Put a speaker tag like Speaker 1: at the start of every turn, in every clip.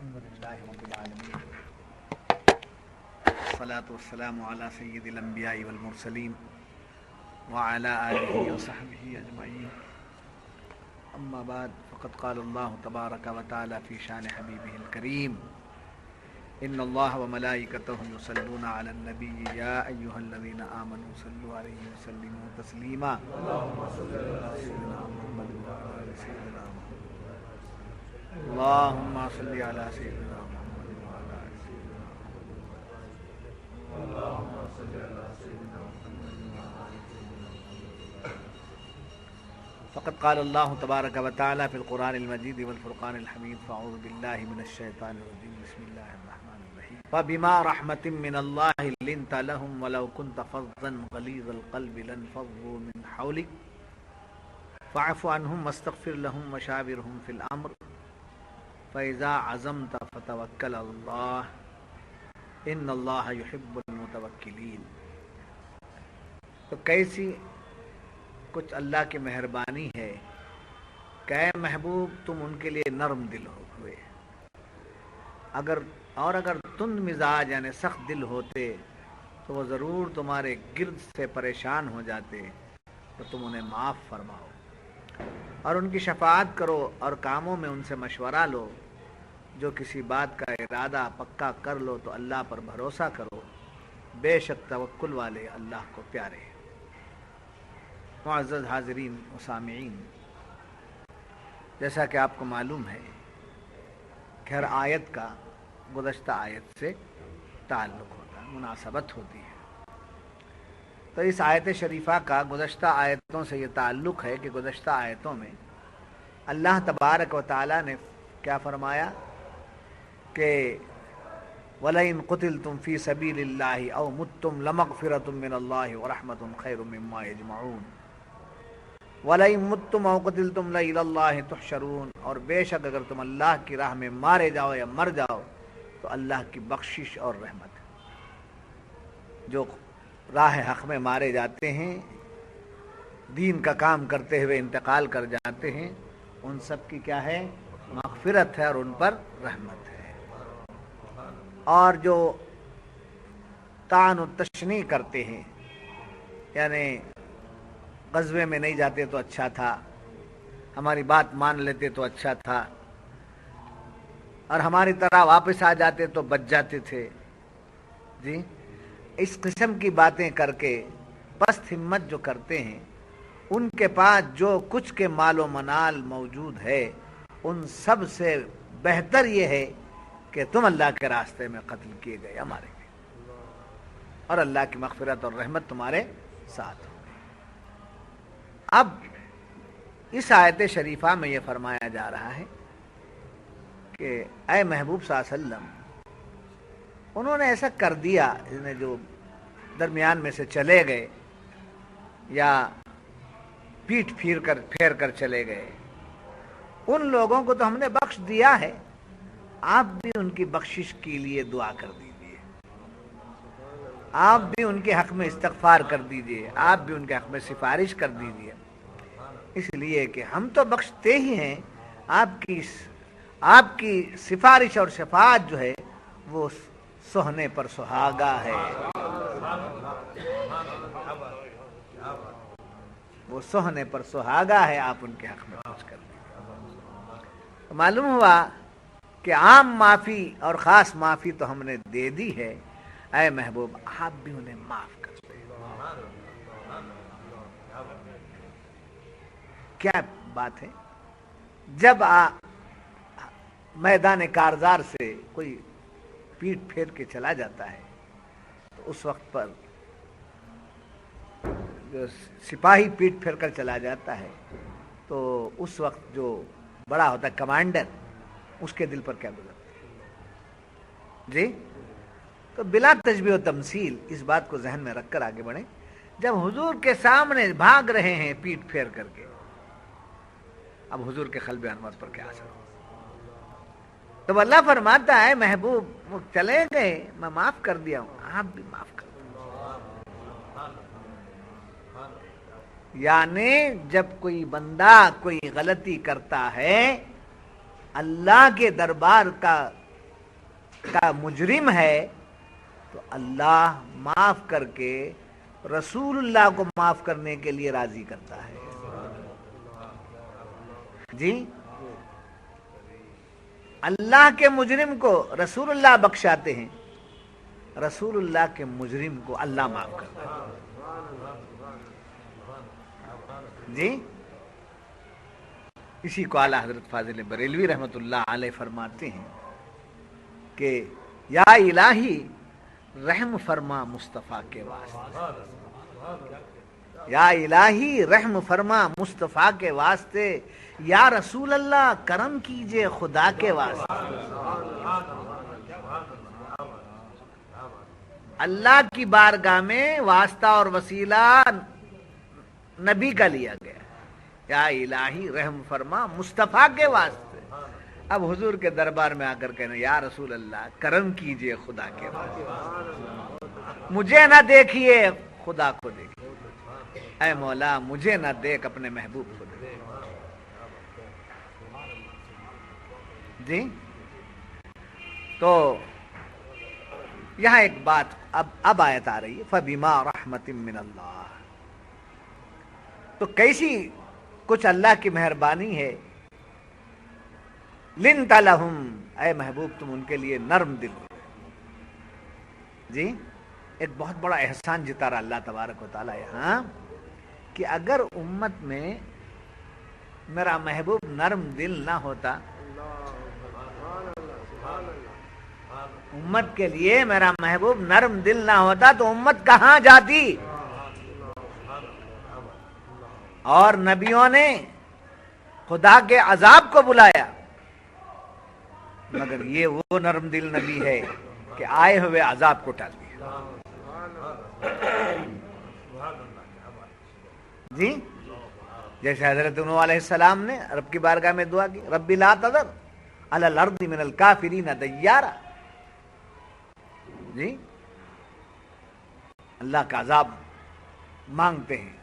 Speaker 1: الحمد لله رب العالمين والصلاة والسلام على سيد الأنبياء والمرسلين وعلى آله وصحبه أجمعين أما بعد فقد قال الله تبارك وتعالى في شان حبيبه الكريم إن الله وملائكته يصلون على النبي يا أيها الذين آمنوا صلوا عليه وسلموا تسليما اللهم صل على سيدنا محمد وعلى آل سيدنا محمد اللهم صل على سيدنا محمد وعلى آل سيدنا محمد اللهم صل على سيدنا محمد وعلى آل سيدنا محمد فقد قال الله تبارك وتعالى في القرآن المجيد والفرقان الحميد فأعوذ بالله من الشيطان الرجيم بسم الله الرحمن الرحيم فبما رحمة من الله لنت لهم ولو كنت فظا غليظ القلب لانفضوا من حولك فاعف عنهم واستغفر لهم وشاورهم في الأمر فإذا عزمت فتوكل على الله إن الله يحب المتوكلين. تو کیسی کچھ اللہ کی مہربانی ہے کہ اے محبوب تم ان کے لیے نرم دل ہوئے. اگر تند مزاج یعنی سخت دل ہوتے تو وہ ضرور تمہارے گرد سے پریشان ہو جاتے، تو تم انہیں معاف فرماؤ اور ان کی شفاعت کرو اور کاموں میں ان سے مشورہ لو. جو کسی بات کا ارادہ پکا کر لو تو اللہ پر بھروسہ کرو، بے شک توکل والے اللہ کو پیارے. معزز حاضرین و سامعین، جیسا کہ آپ کو معلوم ہے کہ ہر آیت کا گزشتہ آیت سے تعلق ہوتا ہے، مناسبت ہوتی ہے. تو اس آیت شریفہ کا گزشتہ آیتوں سے یہ تعلق ہے کہ گزشتہ آیتوں میں اللہ تبارک و تعالی نے کیا فرمایا کہ وَلَئِن قُتِلْتُمْ فِي سَبِيلِ اللَّهِ أَوْ مُتُّمْ لَمَغْفِرَةٌ مِّنَ اللَّهِ وَرَحْمَةٌ خَيْرٌ مِّمَّا يَجْمَعُونَ وَلَئِن مُتُّمْ أَوْ قُتِلْتُمْ لَإِلَى اللَّهِ تُحْشَرُونَ. اور بے شک اگر تم اللہ کی راہ میں مارے جاؤ یا مر جاؤ تو اللہ کی بخشش اور رحمت ہے. جو راہ حق میں مارے جاتے ہیں، دین کا کام کرتے ہوئے انتقال کر جاتے ہیں، ان سب کی کیا ہے؟ مغفرت ہے اور ان پر رحمت ہے. اور جو طعن و تشنیع کرتے ہیں، یعنی غزوے میں نہیں جاتے تو اچھا تھا، ہماری بات مان لیتے تو اچھا تھا، اور ہماری طرح واپس آ جاتے تو بچ جاتے تھے، جی اس قسم کی باتیں کر کے پست ہمت جو کرتے ہیں، ان کے پاس جو کچھ کے مال و منال موجود ہے ان سب سے بہتر یہ ہے کہ تم اللہ کے راستے میں قتل کیے گئے یا مارے گئے، اور اللہ کی مغفرت اور رحمت تمہارے ساتھ ہو. اب اس آیت شریفہ میں یہ فرمایا جا رہا ہے کہ اے محبوب صلی اللہ علیہ وسلم، انہوں نے ایسا کر دیا، جو درمیان میں سے چلے گئے یا پیٹ پھیر کر چلے گئے، ان لوگوں کو تو ہم نے بخش دیا ہے، آپ بھی ان کی بخشش کے لیے دعا کر دیجئے، آپ بھی ان کے حق میں استغفار کر دیجئے، آپ بھی ان کے حق میں سفارش کر دیجئے، اس لیے کہ ہم تو بخشتے ہی ہیں، آپ کی سفارش اور شفاعت جو ہے وہ سہنے پر سہاگا ہے، وہ سہنے پر سہاگا ہے، آپ ان کے حق میں کچھ کر دیجئے. معلوم ہوا کہ عام معافی اور خاص معافی تو ہم نے دے دی ہے، اے محبوب آپ بھی انہیں معاف کر دیں. کیا بات ہے؟ جب میدان کارزار سے کوئی پیٹ پھیر کے چلا جاتا ہے تو اس وقت پر جو سپاہی پیٹ پھیر کر چلا جاتا ہے تو اس وقت جو بڑا ہوتا ہے کمانڈر، اس کے دل پر کیا گزرتا ہے؟ جی تو بلا تشبیہ و تمثیل اس بات کو ذہن میں رکھ کر آگے بڑھیں. جب حضور کے سامنے بھاگ رہے ہیں پیٹ پھیر کر کے، اب حضور کے قلب انور پر کیا اثر؟ تو اللہ فرماتا ہے محبوب وہ چلے گئے، میں معاف کر دیا ہوں، آپ بھی معاف کر دیں. یعنی جب کوئی بندہ کوئی غلطی کرتا ہے، اللہ کے دربار کا کا مجرم ہے تو اللہ معاف کر کے رسول اللہ کو معاف کرنے کے لیے راضی کرتا ہے. جی اللہ کے مجرم کو رسول اللہ بخشاتے ہیں, رسول اللہ کے مجرم کو اللہ معاف کرتا ہے. جی اسی کو اعلیٰ حضرت فاضل بریلوی رحمۃ اللہ علیہ فرماتے ہیں کہ یا الہی رحم فرما مصطفیٰ کے واسطے, یا الہی رحم فرما مصطفیٰ کے واسطے, یا رسول اللہ کرم کیجئے خدا کے واسطے. اللہ کی بارگاہ میں واسطہ اور وسیلہ نبی کا لیا گیا, یا الہی رحم فرما مصطفیٰ کے واسطے. اب حضور کے دربار میں آ کر کہنا یا رسول اللہ کرم کیجئے خدا کے واسطے, مجھے نہ دیکھیے خدا کو دیکھیے, اے مولا مجھے نہ دیکھ اپنے محبوب کو دیکھ. جی تو یہاں ایک بات اب آیت آ رہی ہے فَبِمَا رَحْمَةٍ مِّنَ اللَّهِ, تو کیسی کچھ اللہ کی مہربانی ہے. لِنْتَ لَهُمْ, اے محبوب تم ان کے لیے نرم دل ہو. جی ایک بہت بڑا احسان جتا رہا اللہ تبارک و تعالیٰ یہاں کہ اگر امت میں میرا محبوب نرم دل نہ ہوتا, امت کے لیے میرا محبوب نرم دل نہ ہوتا تو امت کہاں جاتی. اور نبیوں نے خدا کے عذاب کو بلایا, مگر یہ وہ نرم دل نبی ہے کہ آئے ہوئے عذاب کو ٹال دیا. جی جیسے حضرت نوح علیہ السلام نے رب کی بارگاہ میں دعا کی رب لا تذر علی الارض من الکافرین دیارا. جی اللہ کا عذاب مانگتے ہیں,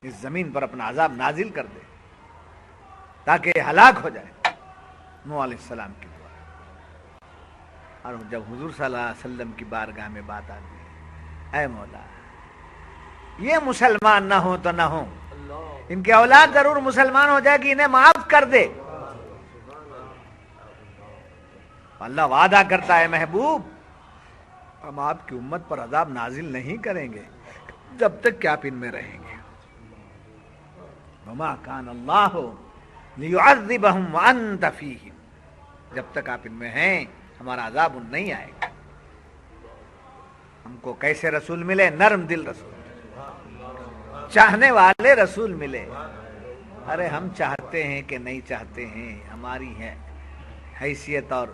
Speaker 1: اس زمین پر اپنا عذاب نازل کر دے تاکہ ہلاک ہو جائے. نوح علیہ السلام کی دعا. اور جب حضور صلی اللہ علیہ وسلم کی بارگاہ میں بات آتی ہے, اے مولا یہ مسلمان نہ ہو تو نہ ہو, ان کی اولاد ضرور مسلمان ہو جائے گی, انہیں معاف کر دے. اللہ وعدہ کرتا ہے محبوب ہم آپ کی امت پر عذاب نازل نہیں کریں گے جب تک کہ آپ ان میں رہیں گے. وما کان اللہ لیعذبہم وانت فیہم, جب تک آپ ان میں ہیں ہمارا عذاب نہیں آئے گا. ہم کو کیسے رسول ملے؟ نرم دل رسول, چاہنے والے رسول ملے. ارے ہم چاہتے ہیں کہ نہیں چاہتے ہیں, ہماری ہے حیثیت اور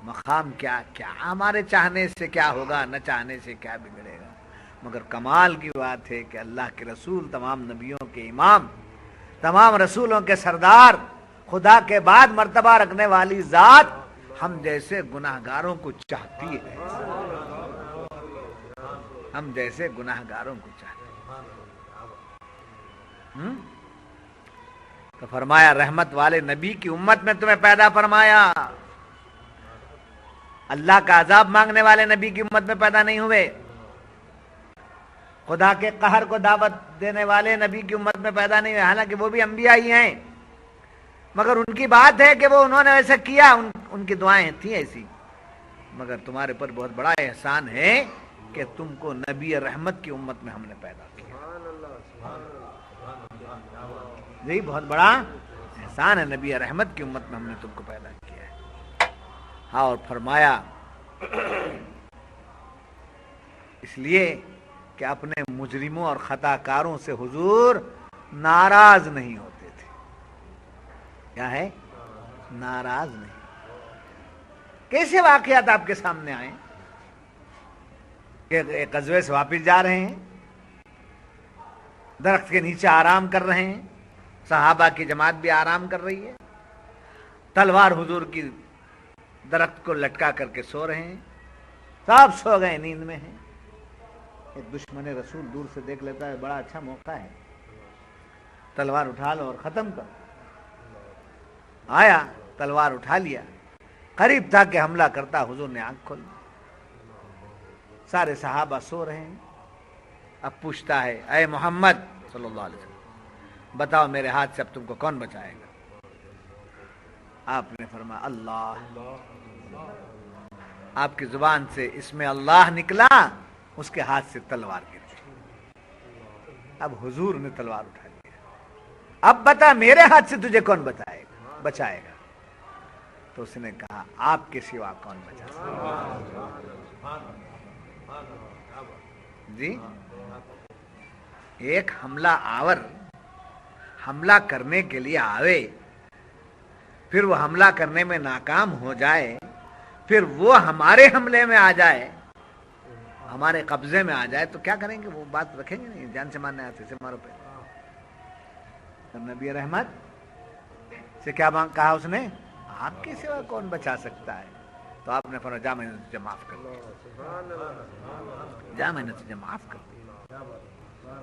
Speaker 1: مقام کیا کیا, ہمارے چاہنے سے کیا ہوگا, نہ چاہنے سے کیا بگڑے گا. مگر کمال کی بات ہے کہ اللہ کے رسول, تمام نبیوں کے امام, تمام رسولوں کے سردار, خدا کے بعد مرتبہ رکھنے والی ذات ہم جیسے گناہگاروں کو چاہتی ہے, ہم جیسے گناہگاروں کو چاہتی ہے. تو فرمایا رحمت والے نبی کی امت میں تمہیں پیدا فرمایا, اللہ کا عذاب مانگنے والے نبی کی امت میں پیدا نہیں ہوئے, خدا کے قہر کو دعوت دینے والے نبی کی امت میں پیدا نہیں ہوئے. حالانکہ وہ بھی انبیاء ہی ہیں, مگر ان کی بات ہے کہ وہ انہوں نے ایسا کیا, ان کی دعائیں تھیں ایسی. مگر تمہارے پر بہت بڑا احسان ہے کہ تم کو نبی رحمت کی امت میں ہم نے پیدا کیا. یہی بہت بڑا احسان ہے, نبی رحمت کی امت میں ہم نے تم کو پیدا کیا ہے. ہاں اور فرمایا اس لیے کہ اپنے مجرموں اور خطا کاروں سے حضور ناراض نہیں ہوتے تھے. کیا ہے؟ ناراض نہیں. کیسے واقعات آپ کے سامنے آئے کہ ایک غزوے سے واپس جا رہے ہیں, درخت کے نیچے آرام کر رہے ہیں, صحابہ کی جماعت بھی آرام کر رہی ہے, تلوار حضور کی درخت کو لٹکا کر کے سو رہے ہیں, سب سو گئے, نیند میں ہیں. ایک دشمن رسول دور سے دیکھ لیتا ہے, بڑا اچھا موقع ہے, تلوار اٹھا لو اور ختم کر. آیا تلوار اٹھا لیا, قریب تھا کہ حملہ کرتا، حضور نے آنکھ کھول دی۔ سارے صحابہ سو رہے ہیں، اب پوچھتا ہے اے محمد صلی اللہ علیہ وسلم بتاؤ میرے ہاتھ سے اب تم کو کون بچائے گا؟ آپ نے فرمایا اللہ۔ آپ کی زبان سے اس میں اللہ نکلا، اس کے ہاتھ سے تلوار گر گئی۔ اب حضور نے تلوار اٹھا لیا، اب بتا میرے ہاتھ سے تجھے کون بچائے گا؟ تو اس نے کہا آپ کے سوا کون بچا سکتا؟ جی، ایک حملہ آور حملہ کرنے کے لیے آوے، پھر وہ حملہ کرنے میں ناکام ہو جائے، پھر وہ ہمارے حملے میں آ جائے، ہمارے قبضے میں آ جائے تو کیا کریں گے؟ وہ بات رکھیں گے نہیں، جان سے مارنے آتے سے مارو پہ۔ نبی رحمت سے کیا کہا اس نے؟ آپ کے سوا کون بچا سکتا ہے؟ تو آپ نے فرمایا جا میں نے تجھے معاف کر دیا، جا میں نے تجھے معاف کر دیا۔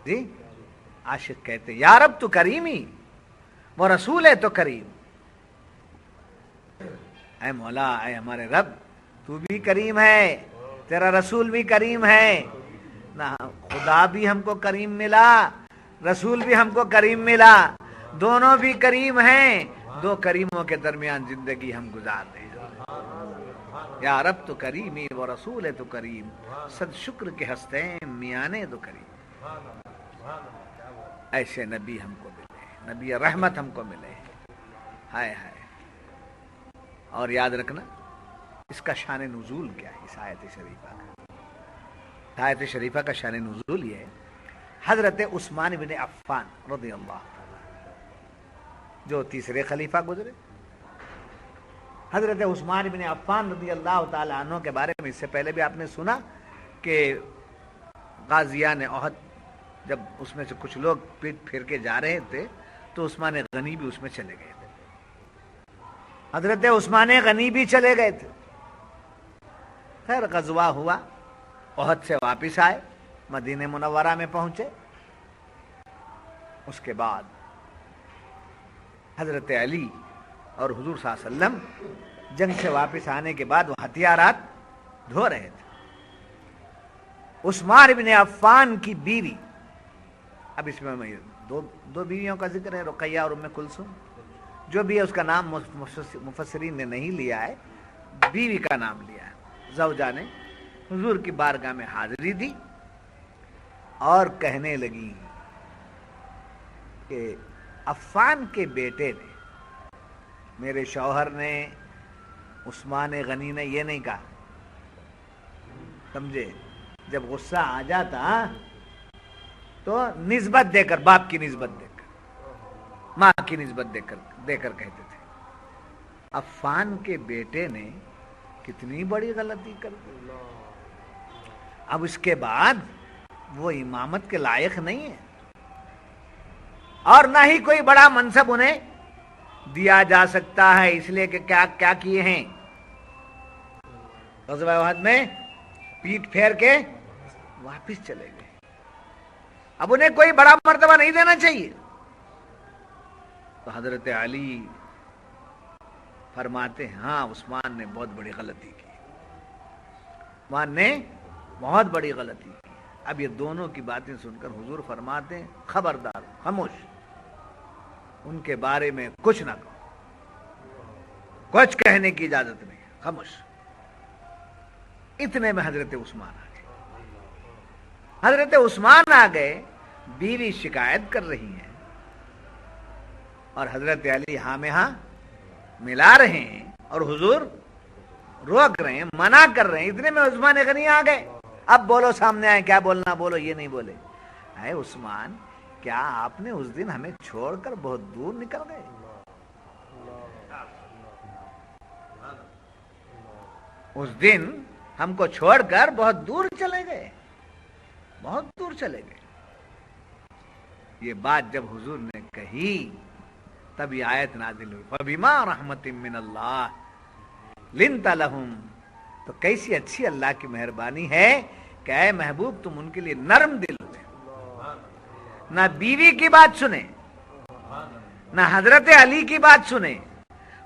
Speaker 1: جی، عاشق کہتے یا رب تو کریمی، وہ رسول ہے تو کریم۔ اے مولا، اے ہمارے رب، تو بھی کریم ہے، تیرا رسول بھی کریم ہے نہ، خدا بھی ہم کو کریم ملا، رسول بھی ہم کو کریم ملا، دونوں بھی کریم ہیں، دو کریموں کے درمیان زندگی ہم گزار رہے ہیں۔ یا رب تو کریمی، وہ رسول ہے تو کریم، صد شکر کے ہستے میانے تو کریم۔ ایسے نبی ہم کو ملے، نبی رحمت ہم کو ملے، ہائے ہائے۔ اور یاد رکھنا اس کا شان نزول کیا ہے، اس آیت شریفہ کا۔ آیت شریفہ کا شان نزول یہ ہے، حضرت عثمان بن عفان رضی اللہ تعالی جو تیسرے خلیفہ گزرے، حضرت عثمان بن عفان رضی اللہ تعالی عنہ کے بارے میں اس سے پہلے بھی آپ نے سنا کہ غازیان احد جب اس میں سے کچھ لوگ پیٹ پھیر کے جا رہے تھے تو عثمان غنی بھی اس میں چلے گئے تھے، حضرت عثمان غنی بھی چلے گئے تھے۔ خیر غزوہ ہوا، احد سے واپس آئے، مدینہ منورہ میں پہنچے۔ اس کے بعد حضرت علی اور حضور صلی اللہ علیہ وسلم جنگ سے واپس آنے کے بعد وہ ہتھیارات دھو رہے تھے۔ عثمان بن عفان کی بیوی، اب اس میں دو بیویوں کا ذکر ہے، رقیہ اور ام کلثوم، جو بھی ہے اس کا نام مفسرین نے نہیں لیا ہے، بیوی کا نام لیا ہے۔ زوجہ نے حضور کی بارگاہ میں حاضری دی اور کہنے لگی کہ عفان کے بیٹے نے، میرے شوہر نے، عثمان غنی نے یہ نہیں کہا، سمجھے؟ جب غصہ آ جاتا تو نسبت دے کر، باپ کی نسبت دے کر، ماں کی نسبت دے کر کہتے تھے عفان کے بیٹے نے کتنی بڑی غلطی کر دی، اب اس کے بعد وہ امامت کے لائق نہیں ہے اور نہ ہی کوئی بڑا منصب انہیں دیا جا سکتا ہے، اس لیے کہ کیا کیے ہیں، غزوہ احد میں پیٹ پھیر کے واپس چلے گئے، اب انہیں کوئی بڑا مرتبہ نہیں دینا چاہیے۔ تو حضرت علی فرماتے ہیں ہاں عثمان نے بہت بڑی غلطی کی، عثمان نے بہت بڑی غلطی کی۔ اب یہ دونوں کی باتیں سن کر حضور فرماتے ہیں خبردار، خاموش، ان کے بارے میں کچھ نہ کہو، کچھ کہنے کی اجازت نہیں، خاموش۔ اتنے میں حضرت عثمان آ گئے، حضرت عثمان آ گئے، بیوی شکایت کر رہی ہیں اور حضرت علی ہاں میں ہاں ملا رہے ہیں اور حضور روک رہے ہیں، منع کر رہے ہیں۔ اتنے میں عثمان غنی آ گئے، اب بولو، سامنے آئے، کیا بولنا بولو، یہ نہیں بولے۔ اے عثمان، کیا آپ نے اس دن ہمیں چھوڑ کر بہت دور نکل گئے؟ اس دن ہم کو چھوڑ کر بہت دور چلے گئے، بہت دور چلے گئے۔ یہ بات جب حضور نے کہی تب یہ آیت نازل ہوئی، فَبِمَا رَحْمَةٍ مِّنَ اللَّهِ لِنْتَ لَهُمْ، تو کیسی اچھی اللہ کی مہربانی ہے کہ اے محبوب تم ان کے لیے نرم دل ہوئے، نہ بیوی کی بات سنے، نہ حضرت علی کی بات سنے،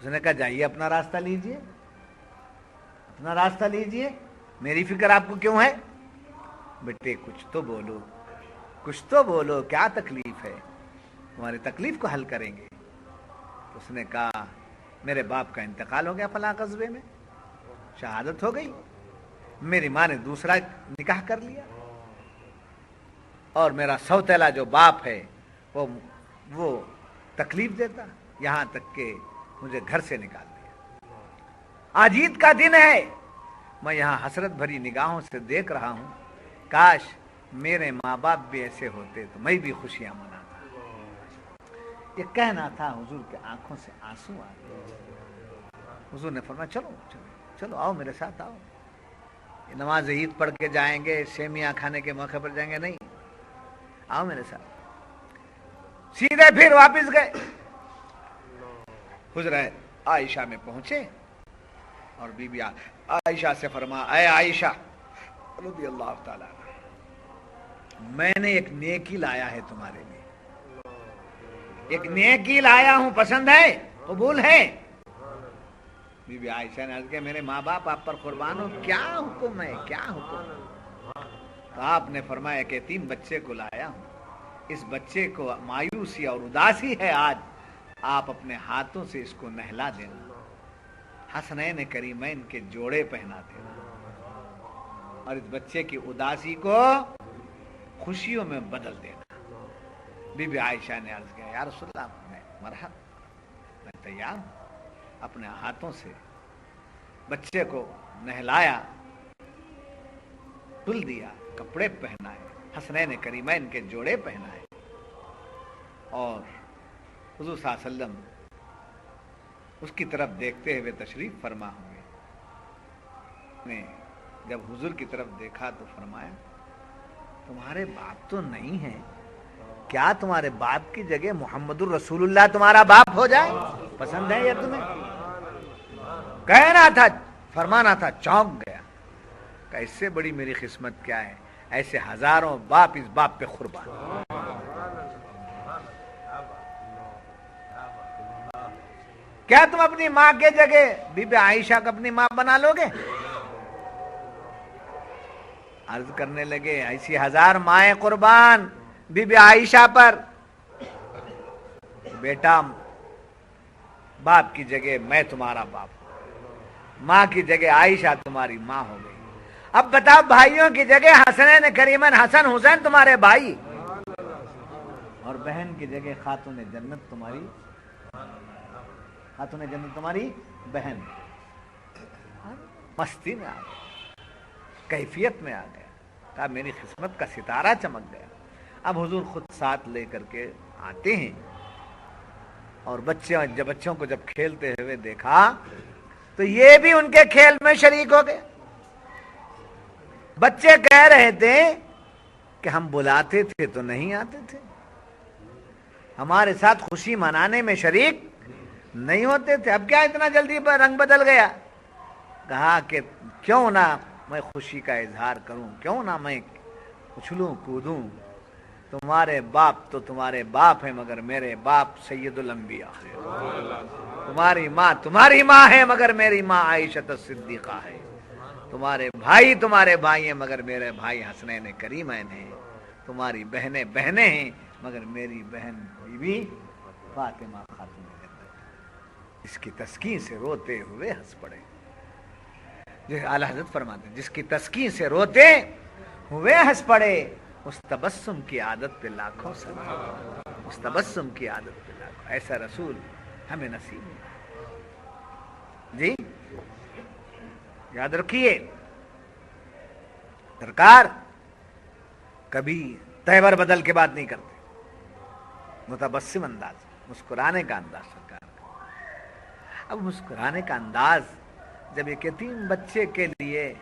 Speaker 1: اس نے کہا جائیے اپنا راستہ لیجئے، اپنا راستہ لیجئے، میری فکر آپ کو کیوں ہے؟ بیٹے کچھ تو بولو، کچھ تو بولو، کیا تکلیف ہے؟ تمہاری تکلیف کو حل کریں گے۔ اس نے کہا میرے باپ کا انتقال ہو گیا فلاں قصبے میں، شہادت ہو گئی، میری ماں نے دوسرا نکاح کر لیا، اور میرا سوتیلا جو باپ ہے وہ تکلیف دیتا، یہاں تک کہ مجھے گھر سے نکال دیا۔ آج عید کا دن ہے، میں یہاں حسرت بھری نگاہوں سے دیکھ رہا ہوں، کاش میرے ماں باپ بھی ایسے ہوتے تو میں بھی خوشیاں مناتا۔ یہ کہنا تھا، حضور کے آنکھوں سے آنسو آ گئے۔ حضور نے فرمایا چلو چلو چلو، آؤ میرے ساتھ آؤ، یہ نماز عید پڑھ کے جائیں گے، سیمیاں کھانے کے موقع پر جائیں گے، نہیں، آؤ میرے ساتھ۔ سیدھے پھر واپس گئے، حجرہ عائشہ میں پہنچے، اور بی بی عائشہ سے فرمایا اے عائشہ رضی اللہ تعالی عنہ، میں نے ایک نیکی لایا ہے تمہارے لیے، ایک نیکی لایا ہوں، پسند ہے، قبول ہے؟ بی بی عائشہ نے عرض کیا میرے ماں باپ آپ پر قربان ہو، کیا حکم ہے، کیا حکم ہے؟ تو آپ نے فرمایا کہ یتیم بچے کو لایا ہوں، اس بچے کو مایوسی اور اداسی ہے آج، آپ اپنے ہاتھوں سے اس کو نہلا دینا، حسنین کریمین کے جوڑے پہنا دینا، اور اس بچے کی اداسی کو خوشیوں میں بدل دینا۔ بی بی عائشہ نے عرض کیا یا رسول اللہ، میں مرحبا، میں تیار ہوں۔ اپنے ہاتھوں سے بچے کو نہلایا، دھل دیا، کپڑے پہنائے، حسنین کریمین کے جوڑے پہنائے، اور حضور صلی اللہ علیہ وسلم اس کی طرف دیکھتے ہوئے تشریف فرما ہوئے۔ نے جب حضور کی طرف دیکھا تو فرمایا تمہارے باپ تو نہیں ہیں، کیا تمہارے باپ کی جگہ محمد الرسول اللہ تمہارا باپ ہو جائے؟ پسند ہے یا تمہیں؟ کہنا تھا، فرمانا تھا، چونک گیا کہ اس سے بڑی میری قسمت کیا ہے، ایسے ہزاروں باپ اس باپ پہ قربان۔ کیا تم اپنی ماں کے جگہ بی بی عائشہ کو اپنی ماں بنا لو گے؟ عرض کرنے لگے ایسی ہزار مائیں قربان بی بی عائشہ پر، بیٹا باپ کی جگہ میں تمہارا باپ ہوں، ماں کی جگہ عائشہ تمہاری ماں ہو گئی۔ اب بتاؤ بھائیوں کی جگہ حسنین کریمن حسن حسین تمہارے بھائی، اور بہن کی جگہ خاتون جنت تمہاری، خاتون جنت تمہاری بہن۔ مستی میں آ گیا، کیفیت میں آ گیا، کہا میری قسمت کا ستارہ چمک گیا۔ اب حضور خود ساتھ لے کر کے آتے ہیں، اور بچوں کو جب کھیلتے ہوئے دیکھا تو یہ بھی ان کے کھیل میں شریک ہو گئے۔ بچے کہہ رہے تھے کہ ہم بلاتے تھے تو نہیں آتے تھے، ہمارے ساتھ خوشی منانے میں شریک نہیں ہوتے تھے، اب کیا اتنا جلدی پر رنگ بدل گیا؟ کہا کہ کیوں نہ میں خوشی کا اظہار کروں، کیوں نہ میں اچھلوں کودوں، تمہارے باپ تو تمہارے باپ ہیں مگر میرے باپ سید الانبیاء ہے، تمہاری ماں ہے مگر میری ماں عائشہ صدیقہ ہے، تمہارے بھائی ہیں مگر میرے بھائی حسنین کریمین ہیں، تمہاری بہنیں ہیں مگر میری بہن بی بی فاطمہ خاتون جنت۔ اس کی تسکین سے روتے ہوئے ہنس پڑے۔ اعلیٰ حضرت فرماتے ہیں جس کی تسکین سے روتے ہوئے ہنس پڑے، اس تبسم کی عادت پہ لاکھوں سلام، اس تبسم کی عادت پہ لاکھوں، ایسا رسول ہمیں نصیب جی یاد رکھیے۔ سرکار کبھی تہور بدل کے بات نہیں کرتے، متبسم انداز، مسکرانے کا انداز سرکار کا۔ اب مسکرانے کا انداز جب ایک یتیم بچے کے لیے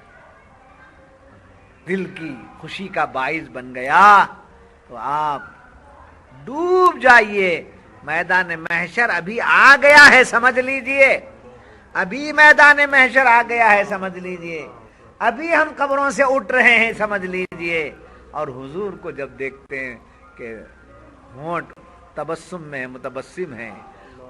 Speaker 1: دل کی خوشی کا باعث بن گیا تو آپ ڈوب جائیے۔ میدان محشر ابھی آ گیا ہے، سمجھ لیجئے، ابھی میدان محشر آ گیا ہے، سمجھ لیجئے، ابھی ہم قبروں سے اٹھ رہے ہیں، سمجھ لیجئے۔ اور حضور کو جب دیکھتے ہیں کہ ہونٹ تبسم میں متبسم ہیں،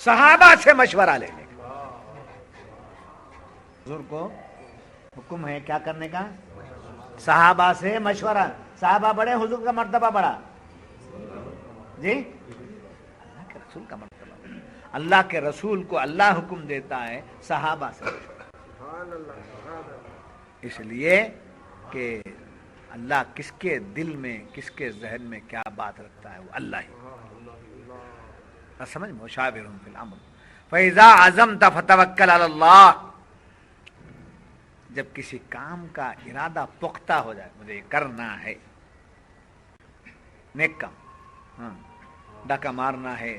Speaker 1: صحابہ سے مشورہ لینے کا. حضور کو حکم ہے کیا کرنے کا؟ صحابہ سے مشورہ. صحابہ بڑے، حضور کا مرتبہ بڑا. جی اللہ کے رسول کا مرتبہ بڑا. اللہ کے رسول کو اللہ حکم دیتا ہے صحابہ سے مشورہ. اس لیے کہ اللہ کس کے دل میں، کس کے ذہن میں کیا بات رکھتا ہے وہ اللہ ہی. سمجھ مشاورهم فی الامر فاذا عزمت فتوکل علی اللہ. جب کسی کام کا ارادہ پختہ ہو جائے، مجھے یہ کرنا ہے، نیک کام، ہاں ڈاکہ مارنا ہے،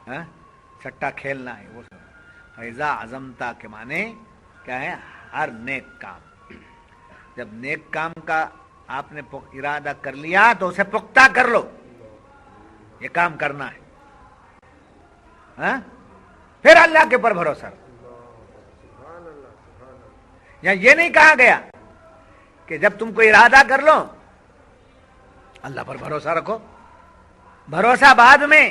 Speaker 1: ہاں سٹا کھیلنا ہے، وہ سب. فاذا عزمت کے معنی کیا ہے؟ ہر نیک کام. جب نیک کام کا آپ نے ارادہ کر لیا تو اسے پختہ کر لو. یہ کام کرنا ہے، ہاں پھر اللہ کے اوپر بھروسہ رکھو. یہاں یہ نہیں کہا گیا کہ جب تم کو ارادہ کر لو اللہ پر بھروسہ رکھو. بھروسہ بعد میں،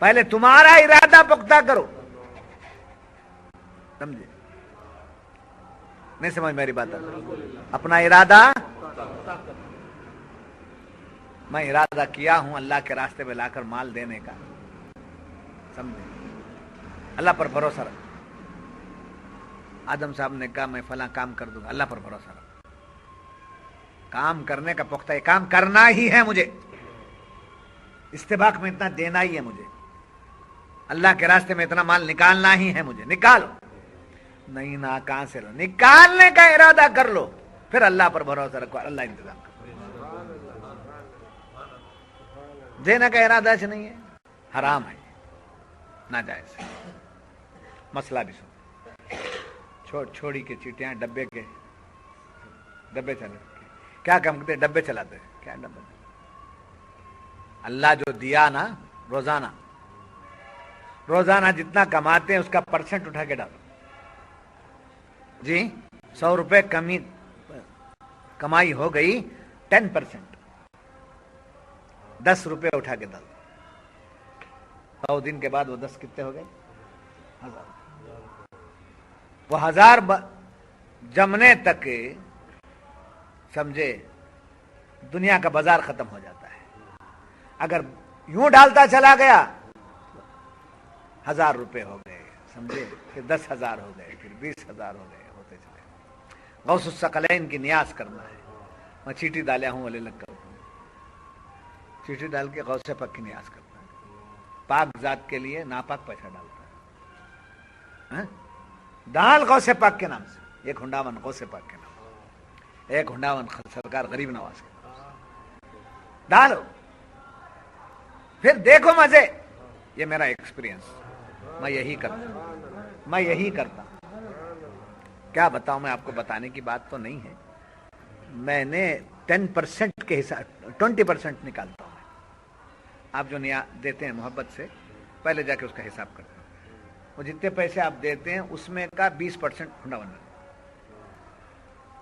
Speaker 1: پہلے تمہارا ارادہ پختہ کرو. سمجھے؟ نہیں سمجھ میری بات؟ اپنا ارادہ، میں ارادہ کیا ہوں اللہ کے راستے میں لا کر مال دینے کا، سمجھے؟ اللہ پر بھروسہ رکھو. آدم صاحب نے کہا میں فلاں کام کر دوں گا، اللہ پر بھروسہ رکھو. کام کرنے کا پختہ، یہ کام کرنا ہی ہے مجھے، استباق میں اتنا دینا ہی ہے مجھے، اللہ کے راستے میں اتنا مال نکالنا ہی ہے مجھے. نکالو. نہیں نہ کہاں سے لو؟ نکالنے کا ارادہ کر لو، پھر اللہ پر بھروسہ رکھو، اللہ انتظام کرو. دینے کا ارادہ ایسے نہیں ہے، حرام ہے، ناجائز ہے. مسئلہ بھی سن. چھوڑی کے چیٹیاں ڈبے چلے. کیا کام کرتے؟ ڈبے چلاتے. کیا ڈبے؟ اللہ جو دیا نا، روزانہ جتنا کماتے ہیں اس کا پرسنٹ اٹھا کے ڈالو. جی 100 روپے کمائی ہو گئی، 10%، 10 روپے اٹھا کے ڈالو. 100 دن کے بعد وہ 10 کتنے ہو گئے؟ 1000. وہ 1000 جمنے تک سمجھے دنیا کا بازار ختم ہو جاتا ہے. اگر یوں ڈالتا چلا گیا 1000 روپے ہو گئے، سمجھے؟ پھر 10,000 ہو گئے، پھر 20,000 ہو گئے، ہوتے چلے. غوث الثقلین کی نیاز کرنا ہے. میں چیٹی ڈالیا ہوں، لگ کر چیٹی ڈال کے غوث پاک کی نیاز کرتا ہے. پاک ذات کے لیے ناپاک پیسہ ڈالتا ہے. ڈال غوث پاک کے نام سے، ایک ہنڈاون غوث پاک کے نام سے، ایک ہنڈاون سرکار غریب نواز کے نام سے ڈالو، پھر دیکھو مزے. یہ میرا ایکسپیرینس، میں یہی کرتا. کیا بتاؤں میں آپ کو؟ بتانے کی بات تو نہیں ہے. میں نے 10% کے حساب 20% نکالتا ہوں. آپ جو دیتے ہیں محبت سے، پہلے جا کے اس کا حساب کرتا ہوں. وہ جتنے پیسے آپ دیتے ہیں اس میں کا 20% ہنڈا بننا.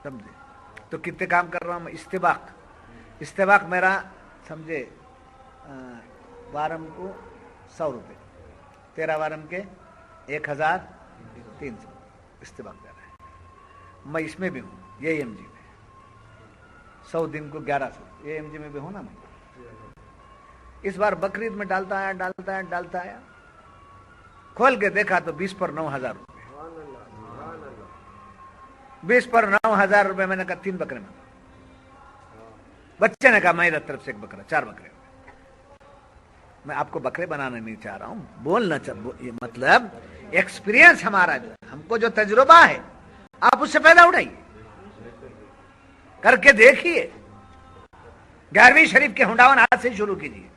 Speaker 1: سمجھے؟ تو کتنے کام کر رہا ہوں میں؟ استباق میرا سمجھے، وارم کو 100 روپے، 13 وارم کے 1300 استباق دے رہا ہے. میں اس میں بھی ہوں، یہ ایم جی میں 100 دن کو 1100، یہ ایم جی میں بھی ہوں نا. میں اس بار بقرعید میں ڈالتا آیا، کھول کے دیکھا تو 20 پر 9,000 روپے. 20 پر 9,000 روپے. میں نے کہا 3 بکرے میں. بچے نے کہا میری طرف سے 1 بکرا، 4 بکرے. میں آپ کو بکرے بنانا نہیں چاہ رہا ہوں، بولنا یہ مطلب ایکسپیرینس ہمارا، جو ہم کو جو تجربہ ہے آپ اس سے پیدا اٹھائیے، کر کے دیکھیے. 11ویں شریف کے ہنڈاون ہاتھ سے شروع کیجیے.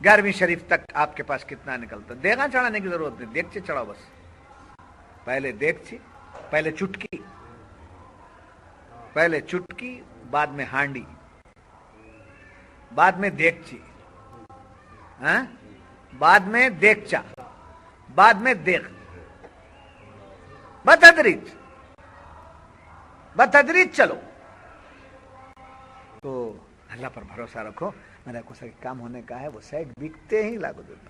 Speaker 1: 11ویں شریف تک آپ کے پاس کتنا نکلتا؟ دیگا چڑھانے کی ضرورت نہیں، دیگچے چڑھاؤ بس. پہلے دیگچی، پہلے چٹکی، بعد میں ہانڈی، بعد میں دیگچی، بعد میں دیگچا، بعد میں دیگ. بتدریج چلو. تو اللہ پر بھروسہ رکھو. میرا کو کام ہونے کا ہے، وہ سائڈ بکتے ہی لاگو دیتا.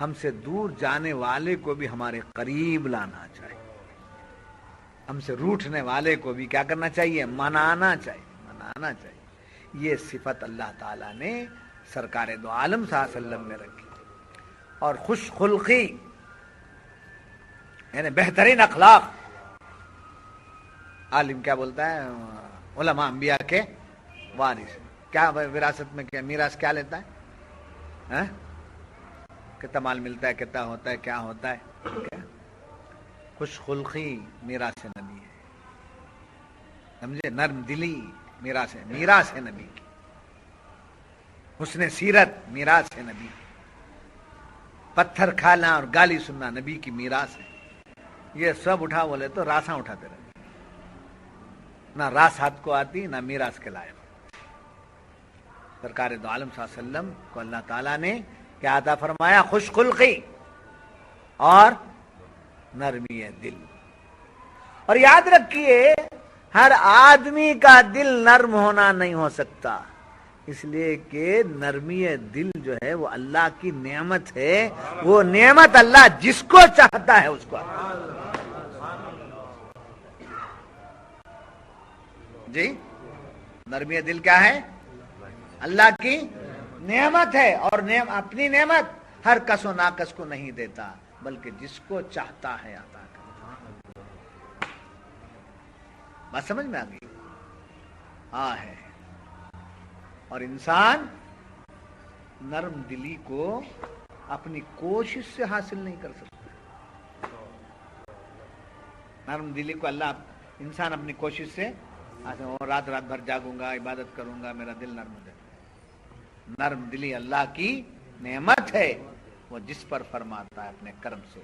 Speaker 1: ہم سے دور جانے والے کو بھی ہمارے قریب لانا چاہیے، ہم سے روٹھنے والے کو بھی کیا کرنا چاہیے؟ منانا چاہیے، منانا چاہیے۔ یہ صفت اللہ تعالیٰ نے سرکار دو عالم صلی اللہ علیہ وسلم میں رکھی، اور خوش خلقی یعنی بہترین اخلاق۔ عالم کیا بولتا ہے؟ علماء انبیاء کے وارث۔ کیا وراثت میں کیا میراث کیا لیتا ہے؟ کتنا مال ملتا ہے، کتنا ہوتا ہے، کیا ہوتا ہے؟ خوش خلقی میراث نبی ہے، سمجھے؟ نرم دلی میراث ہے نبی کی، حسن سیرت میراث ہے نبی کی، پتھر کھانا اور گالی سننا نبی کی میراث ہے۔ یہ سب اٹھا بولے تو راساں اٹھاتے رہتے، نہ راس ہاتھ کو آتی نہ میراث کے لائق۔ سرکار دو عالم صلی اللہ علیہ وسلم کو اللہ تعالیٰ نے کیا عطا فرمایا؟ خوش خلقی اور نرمی دل۔ اور یاد رکھیے ہر آدمی کا دل نرم ہونا نہیں ہو سکتا، اس لیے کہ نرمی دل جو ہے وہ اللہ کی نعمت ہے، وہ نعمت اللہ جس کو چاہتا ہے اس کو۔ جی نرمی دل کیا ہے؟ اللہ کی نعمت ہے، اور اپنی نعمت ہر کس و ناکس کو نہیں دیتا، بلکہ جس کو چاہتا ہے عطا کرتا۔ بات سمجھ میں آ گئی؟ ہے۔ اور انسان نرم دلی کو اپنی کوشش سے حاصل نہیں کر سکتا۔ نرم دلی کو انسان اپنی کوشش سے رات بھر جاگوں گا، عبادت کروں گا، میرا دل نرم ہو جائے۔ نرم دلی اللہ کی نعمت ہے، وہ جس پر فرماتا ہے اپنے کرم سے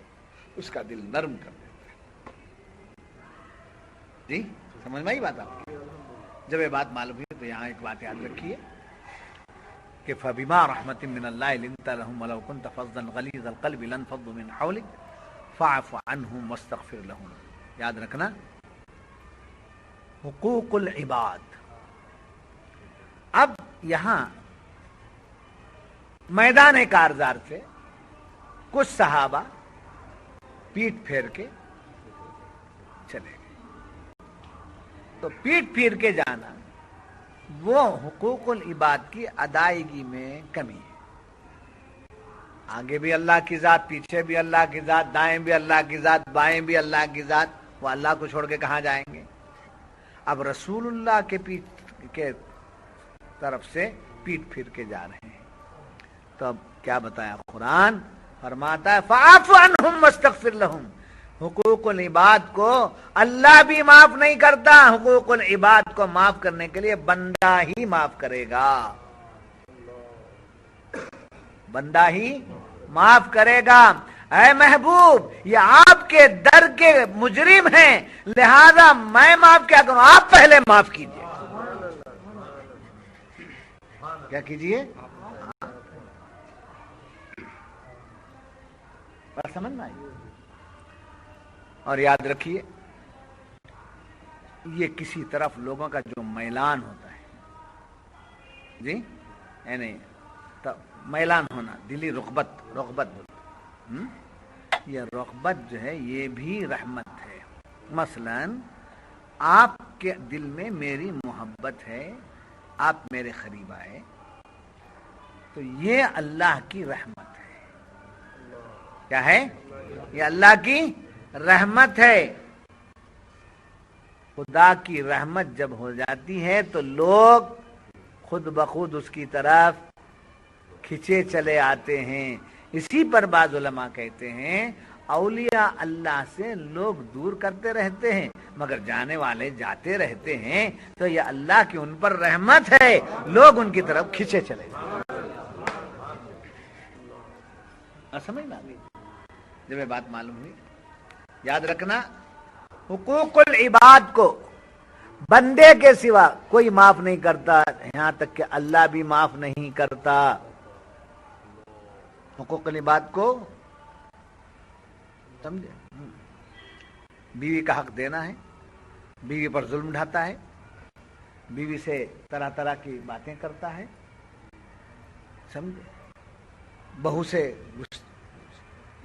Speaker 1: اس کا دل نرم کر دیتا ہے۔ جی سمجھ میں آئی بات آپ کی؟ جب یہ بات معلوم ہوئی تو یہاں ایک بات یاد رکھیے کہ فَبِمَا رَحْمَةٍ مِّنَ اللَّهِ لِنتَ لَهُمْ وَلَوْ كُنْتَ فَظًّا غَلِيظَ الْقَلْبِ لَانفَضُّوا مِنْ حَوْلِكَ فَاعْفُ عَنْهُمْ وَاسْتَغْفِرْ لَهُمْ۔ یاد رکھنا حقوق العباد۔ اب یہاں میدان کارزار سے کچھ صحابہ پیٹ پھیر کے چلے گئے، تو پیٹ پھیر کے جانا وہ حقوق العباد کی ادائیگی میں کمی ہے۔ آگے بھی اللہ کی ذات، پیچھے بھی اللہ کی ذات، دائیں بھی اللہ کی ذات، بائیں بھی اللہ کی ذات، وہ اللہ کو چھوڑ کے کہاں جائیں گے؟ اب رسول اللہ کے طرف سے پیٹ پھیر کے جا رہے ہیں، تو اب کیا بتایا قرآن؟ فرماتا ہے فَاعْفُ عَنْهُمْ وَاسْتَغْفِرْ لَهُمْ۔ حقوق العباد کو اللہ بھی معاف نہیں کرتا، حقوق العباد کو معاف کرنے کے لیے بندہ ہی معاف کرے گا، بندہ ہی معاف کرے گا۔ اے محبوب یہ آپ کے در کے مجرم ہیں، لہذا میں معاف کیا کروں؟ آپ پہلے معاف کیجئے۔ کیا کیجئے؟ بات سمجھ میں آئی؟ اور یاد رکھیے یہ کسی طرف لوگوں کا جو میلان ہوتا ہے، جی یعنی میلان ہونا، دلی رغبت یہ رغبت جو ہے یہ بھی رحمت ہے۔ مثلا آپ کے دل میں میری محبت ہے، آپ میرے قریب آئے، تو یہ اللہ کی رحمت ہے۔ کیا ہے؟ یہ اللہ کی رحمت ہے۔ خدا کی رحمت جب ہو جاتی ہے تو لوگ خود بخود اس کی طرف کھچے چلے آتے ہیں۔ اسی پر بعض علماء کہتے ہیں اولیاء اللہ سے لوگ دور کرتے رہتے ہیں مگر جانے والے جاتے رہتے ہیں، تو یہ اللہ کی ان پر رحمت ہے، لوگ ان کی طرف کھچے چلے جاتے ہیں۔ سمجھ میں آ گئی؟ جب یہ بات معلوم ہوئی، یاد رکھنا حقوق العباد کو بندے کے سوا کوئی معاف نہیں کرتا، یہاں تک کہ اللہ بھی معاف نہیں کرتا۔ حقوق العباد کو سمجھے؟ بیوی کا حق دینا ہے، بیوی پر ظلم ڈھاتا ہے، بیوی سے طرح طرح کی باتیں کرتا ہے، سمجھے؟ بہو سے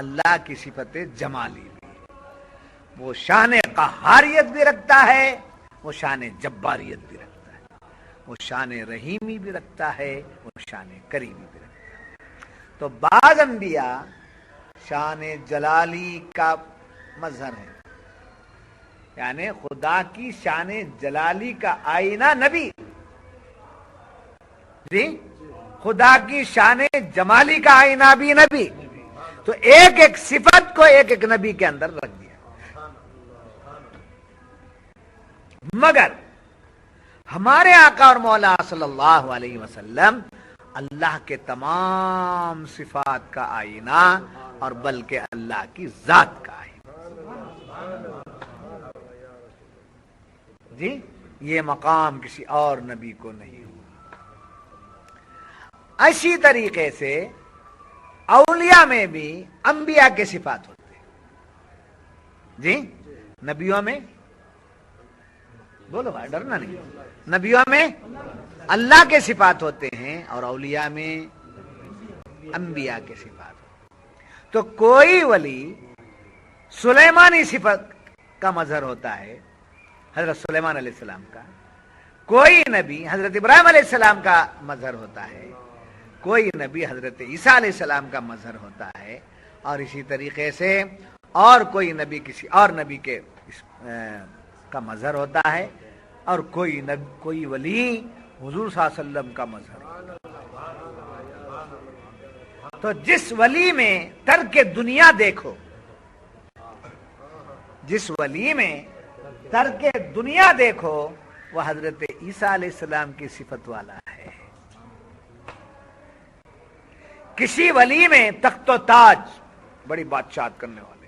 Speaker 1: اللہ کی صفت جمالی بھی، وہ شان قہاریت بھی رکھتا ہے، وہ شان جباریت بھی رکھتا ہے، وہ شان رحیمی بھی رکھتا ہے، وہ شان کریمی بھی رکھتا ہے۔ تو بعض انبیاء شان جلالی کا مظہر ہے، یعنی خدا کی شان جلالی کا آئینہ نبی، جی خدا کی شان جمالی کا آئینہ بھی نبی، تو ایک ایک صفت کو ایک ایک نبی کے اندر رکھ دیا۔ مگر ہمارے آقا اور مولا صلی اللہ علیہ وسلم اللہ کے تمام صفات کا آئینہ اور بلکہ اللہ کی ذات کا آئینہ، جی یہ مقام کسی اور نبی کو نہیں ہوا۔ اسی طریقے سے اولیاء میں بھی انبیاء کے صفات ہوتے ہیں، جی نبیوں میں بولو بھائی ڈرنا نہیں، نبیوں میں اللہ کے صفات ہوتے ہیں اور اولیاء میں انبیاء کے صفات ہوتے ہیں۔ تو کوئی ولی سلیمانی صفت کا مظہر ہوتا ہے حضرت سلیمان علیہ السلام کا، کوئی نبی حضرت ابراہیم علیہ السلام کا مظہر ہوتا ہے، کوئی نبی حضرت عیسیٰ علیہ السلام کا مظہر ہوتا ہے، اور اسی طریقے سے اور کوئی نبی کسی اور نبی کے کا مظہر ہوتا ہے، اور کوئی ولی حضور صلی اللہ علیہ وسلم کا مظہر ہوتا ہے۔ تو جس ولی میں ترک دنیا دیکھو، جس ولی میں ترک دنیا دیکھو وہ حضرت عیسیٰ علیہ السلام کی صفت والا ہے۔ کسی ولی میں تخت و تاج، بڑی بادشاہت کرنے والے،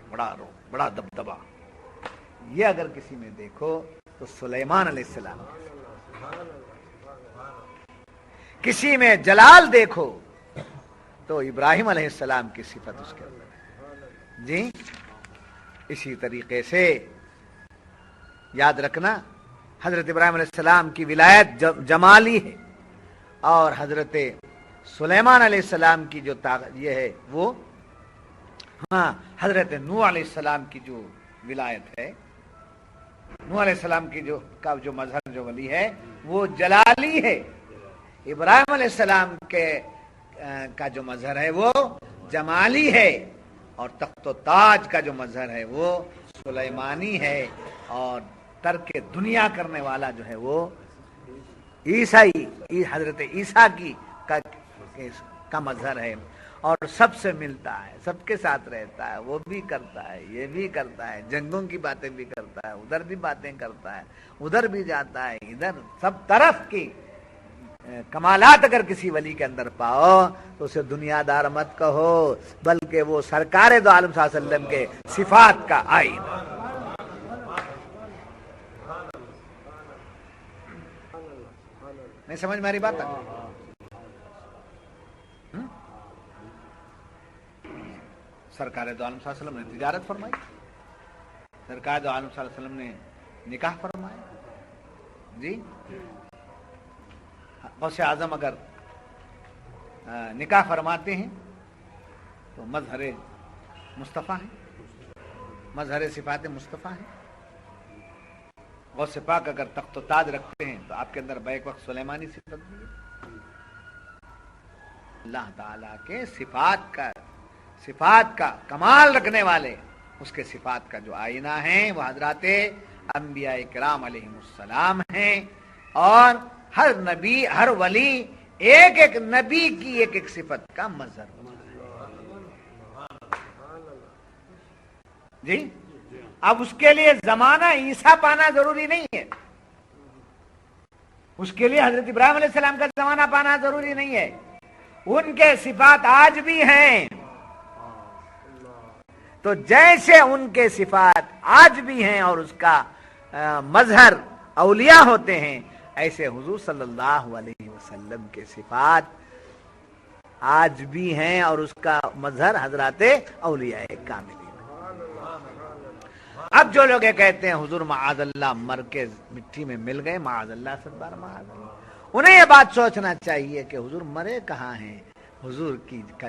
Speaker 1: بڑا دبدبا، یہ اگر کسی میں دیکھو تو سلیمان علیہ السلام، کسی میں جلال دیکھو تو ابراہیم علیہ السلام کی صفت اس کے اندر ہے، جی اسی طریقے سے یاد رکھنا حضرت ابراہیم علیہ السلام کی ولایت جمالی ہے، اور حضرت سلیمان علیہ السلام کی جو یہ ہے وہ حضرت نوح علیہ السلام کی جو ولایت ہے، نوح علیہ السلام کی جو مظہر جو ولی ہے وہ جلالی ہے، ابراہیم علیہ السلام کا جو مظہر ہے وہ جمالی ہے، اور تخت و تاج کا جو مظہر ہے وہ سلیمانی ہے، اور ترک دنیا کرنے والا جو ہے وہ عیسائی حضرت عیسیٰ کا مظہر ہے، اور سب سے ملتا ہے، سب کے ساتھ رہتا ہے، وہ بھی کرتا ہے، یہ بھی کرتا ہے، جنگوں کی باتیں بھی کرتا ہے، ادھر بھی باتیں کرتا ہے، ادھر بھی جاتا ہے، ادھر سب طرف کی کمالات اگر کسی ولی کے اندر پاؤ تو اسے دنیا دار مت کہو، بلکہ وہ سرکار دو عالم صلی اللہ علیہ وسلم کے صفات کا آئینہ۔ نہیں سمجھ میں آ رہی بات؟ سرکار دو عالم صلی اللہ علیہ وسلم نے تجارت فرمائی، سرکار دو عالم صلی اللہ علیہ وسلم نے نکاح فرمایا، جی غوث اعظم اگر نکاح فرماتے ہیں تو مظہر مصطفیٰ ہے، مظہر صفات مصطفیٰ ہے۔ غوث پاک اگر تخت و تاج رکھتے ہیں تو آپ کے اندر بیک وقت سلیمانی صفت بھی ہے۔ اللہ تعالیٰ کے صفات کا کمال رکھنے والے، اس کے صفات کا جو آئینہ ہے وہ حضرات انبیاء کرام علیہ السلام ہیں، اور ہر نبی ہر ولی ایک ایک نبی کی ایک ایک صفت کا مظہر ہوتا ہے، جی اب اس کے لیے زمانہ عیسیٰ پانا ضروری نہیں ہے، اس کے لیے حضرت ابراہیم علیہ السلام کا زمانہ پانا ضروری نہیں ہے، ان کے صفات آج بھی ہیں، تو جیسے ان کے صفات آج بھی ہیں اور اس کا مظہر اولیاء ہوتے ہیں، ایسے حضور صلی اللہ علیہ وسلم کے صفات آج بھی ہیں اور اس کا مظہر حضرات اولیاء کاملین۔ اب جو لوگ کہتے ہیں حضور معاذ اللہ مر کے مٹی میں مل گئے، معاذ اللہ ستبار معاذ اللہ، انہیں یہ بات سوچنا چاہیے کہ حضور مرے کہاں ہیں، حضور کا